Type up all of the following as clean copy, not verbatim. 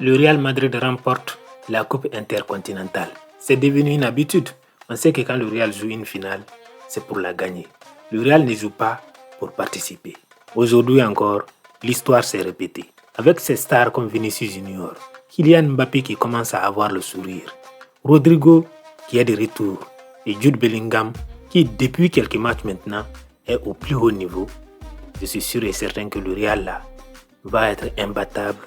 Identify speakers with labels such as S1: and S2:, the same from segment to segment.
S1: le Real Madrid remporte la Coupe intercontinentale. C'est devenu une habitude. On sait que quand le Real joue une finale, c'est pour la gagner. Le Real ne joue pas pour participer. Aujourd'hui encore, l'histoire s'est répétée. Avec ses stars comme Vinicius Junior, Kylian Mbappé qui commence à avoir le sourire, Rodrigo qui est de retour et Jude Bellingham qui depuis quelques matchs maintenant est au plus haut niveau. Je suis sûr et certain que le Real là va être imbattable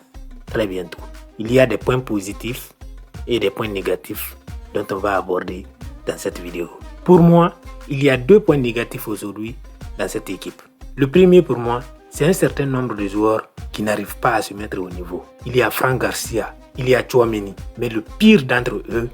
S1: très bientôt. Il y a des points positifs et des points négatifs dont on va aborder dans cette vidéo. Pour moi, il y a 2 points négatifs aujourd'hui dans cette équipe. Le premier pour moi, c'est un certain nombre de joueurs qui n'arrivent pas à se mettre au niveau. Il y a Fran Garcia, il y a Tchouaméni, mais le pire d'entre eux,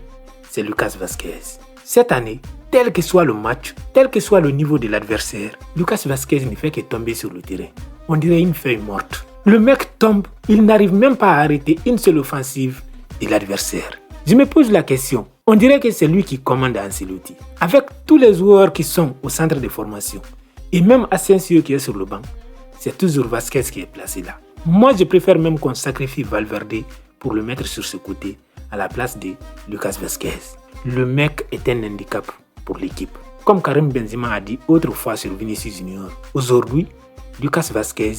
S1: c'est Lucas Vazquez. Cette année, tel que soit le match, tel que soit le niveau de l'adversaire, Lucas Vazquez ne fait que tomber sur le terrain. On dirait une feuille morte. Le mec tombe, il n'arrive même pas à arrêter une seule offensive de l'adversaire. Je me pose la question, on dirait que c'est lui qui commande Ancelotti. Avec tous les joueurs qui sont au centre de formation, et même Asensio qui est sur le banc, c'est toujours Vazquez qui est placé là. Moi, je préfère même qu'on sacrifie Valverde pour le mettre sur ce côté à la place de Lucas Vazquez. Le mec est un handicap pour l'équipe. Comme Karim Benzema a dit autrefois sur Vinicius Junior, aujourd'hui, Lucas Vazquez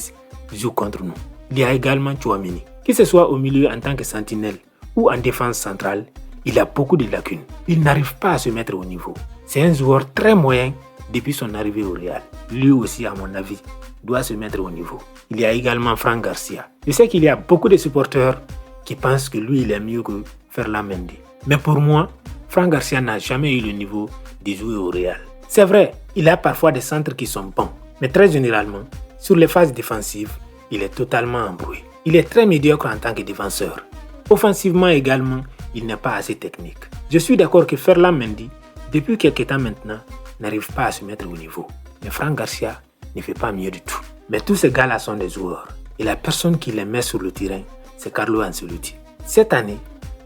S1: joue contre nous. Il y a également Tchouaméni. Que ce soit au milieu en tant que sentinelle ou en défense centrale, il a beaucoup de lacunes. Il n'arrive pas à se mettre au niveau. C'est un joueur très moyen depuis son arrivée au Real. Lui aussi, à mon avis, doit se mettre au niveau. Il y a également Fran Garcia. Je sais qu'il y a beaucoup de supporters qui pensent que lui, il est mieux que Ferland Mendy. Mais pour moi, Fran Garcia n'a jamais eu le niveau de jouer au Real. C'est vrai, il a parfois des centres qui sont bons. Mais très généralement, sur les phases défensives, il est totalement embrouillé. Il est très médiocre en tant que défenseur. Offensivement également, il n'est pas assez technique. Je suis d'accord que Ferland Mendy, depuis quelques temps maintenant, n'arrive pas à se mettre au niveau. Mais Fran Garcia ne fait pas mieux du tout. Mais tous ces gars-là sont des joueurs. Et la personne qui les met sur le terrain, c'est Carlo Ancelotti. Cette année,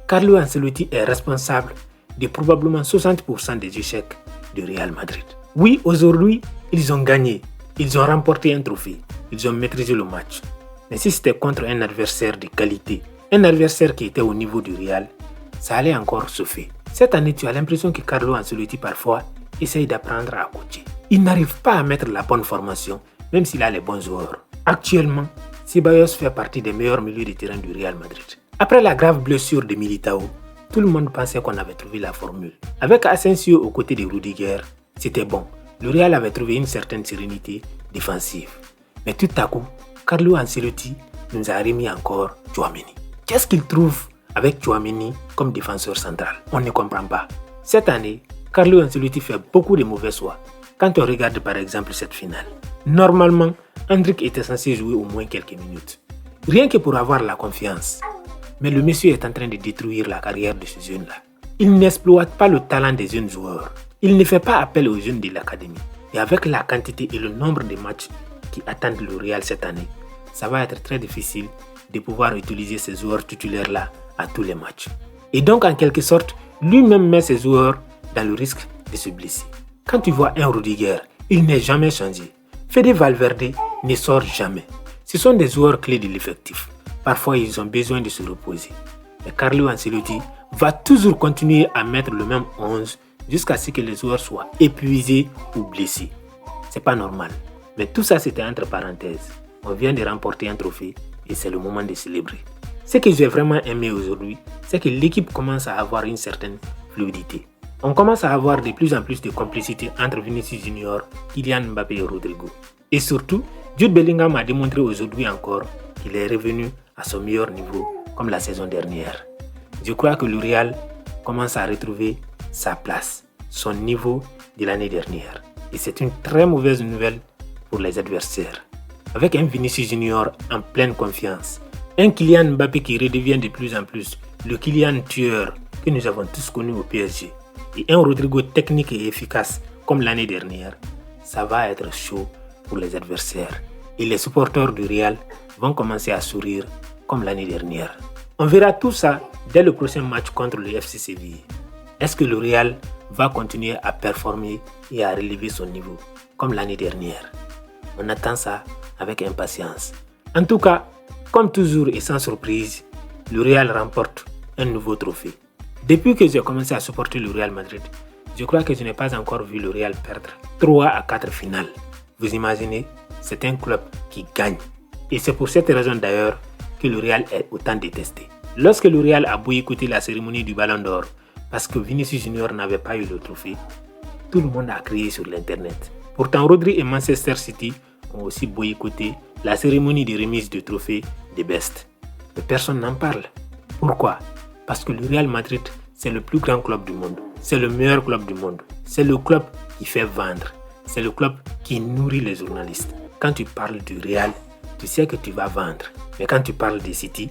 S1: Carlo Ancelotti est responsable de probablement 60% des échecs du Real Madrid. Oui, aujourd'hui, ils ont gagné. Ils ont remporté un trophée. Ils ont maîtrisé le match. Mais si c'était contre un adversaire de qualité, un adversaire qui était au niveau du Real, ça allait encore se faire. Cette année, tu as l'impression que Carlo Ancelotti parfois essaye d'apprendre à coacher. Il n'arrive pas à mettre la bonne formation, même s'il a les bons joueurs. Actuellement, Ceballos fait partie des meilleurs milieux de terrain du Real Madrid. Après la grave blessure de Militao, tout le monde pensait qu'on avait trouvé la formule. Avec Asensio aux côtés de Rudiger, c'était bon. Le Real avait trouvé une certaine sérénité défensive. Mais tout à coup, Carlo Ancelotti nous a remis encore Tchouaméni. Qu'est-ce qu'il trouve avec Tchouaméni comme défenseur central? On ne comprend pas. Cette année, Carlo Ancelotti fait beaucoup de mauvais choix. Quand on regarde par exemple cette finale, normalement, Endrick était censé jouer au moins quelques minutes. Rien que pour avoir la confiance. Mais le monsieur est en train de détruire la carrière de ce jeune-là. Il n'exploite pas le talent des jeunes joueurs. Il ne fait pas appel aux jeunes de l'académie. Et avec la quantité et le nombre de matchs qui attendent le Real cette année, ça va être très difficile de pouvoir utiliser ces joueurs titulaires-là à tous les matchs. Et donc, en quelque sorte, lui-même met ses joueurs dans le risque de se blesser. Quand tu vois un Rudiger, il n'est jamais changé. Fede Valverde ne sort jamais. Ce sont des joueurs clés de l'effectif. Parfois, ils ont besoin de se reposer. Mais Carlo Ancelotti va toujours continuer à mettre le même 11 jusqu'à ce que les joueurs soient épuisés ou blessés. C'est pas normal. Mais tout ça, c'était entre parenthèses. On vient de remporter un trophée et c'est le moment de célébrer. Ce que j'ai vraiment aimé aujourd'hui, c'est que l'équipe commence à avoir une certaine fluidité. On commence à avoir de plus en plus de complicité entre Vinicius Junior, Kylian Mbappé et Rodrigo. Et surtout, Jude Bellingham a démontré aujourd'hui encore qu'il est revenu à son meilleur niveau comme la saison dernière. Je crois que le Real commence à retrouver sa place, son niveau de l'année dernière. Et c'est une très mauvaise nouvelle pour les adversaires. Avec un Vinicius Junior en pleine confiance, un Kylian Mbappé qui redevient de plus en plus le Kylian tueur que nous avons tous connu au PSG, et un Rodrigo technique et efficace comme l'année dernière, ça va être chaud pour les adversaires. Et les supporters du Real vont commencer à sourire comme l'année dernière. On verra tout ça dès le prochain match contre le FC Séville. Est-ce que le Real va continuer à performer et à relever son niveau comme l'année dernière? On attend ça avec impatience. En tout cas, comme toujours et sans surprise, le Real remporte un nouveau trophée. Depuis que j'ai commencé à supporter le Real Madrid, je crois que je n'ai pas encore vu le Real perdre 3 à 4 finales. Vous imaginez, c'est un club qui gagne. Et c'est pour cette raison d'ailleurs que le Real est autant détesté. Lorsque le Real a boycotté la cérémonie du Ballon d'Or parce que Vinicius Junior n'avait pas eu le trophée, tout le monde a crié sur l'internet. Pourtant, Rodri et Manchester City ont aussi boycotté la cérémonie de remise du trophée des Best. Mais personne n'en parle. Pourquoi? Parce que le Real Madrid, c'est le plus grand club du monde. C'est le meilleur club du monde. C'est le club qui fait vendre. C'est le club qui nourrit les journalistes. Quand tu parles du Real, tu sais que tu vas vendre. Mais quand tu parles de City,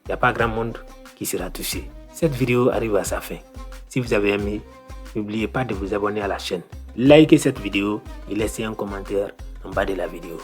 S1: il n'y a pas grand monde qui sera touché. Cette vidéo arrive à sa fin. Si vous avez aimé, n'oubliez pas de vous abonner à la chaîne. Likez cette vidéo et laissez un commentaire en bas de la vidéo.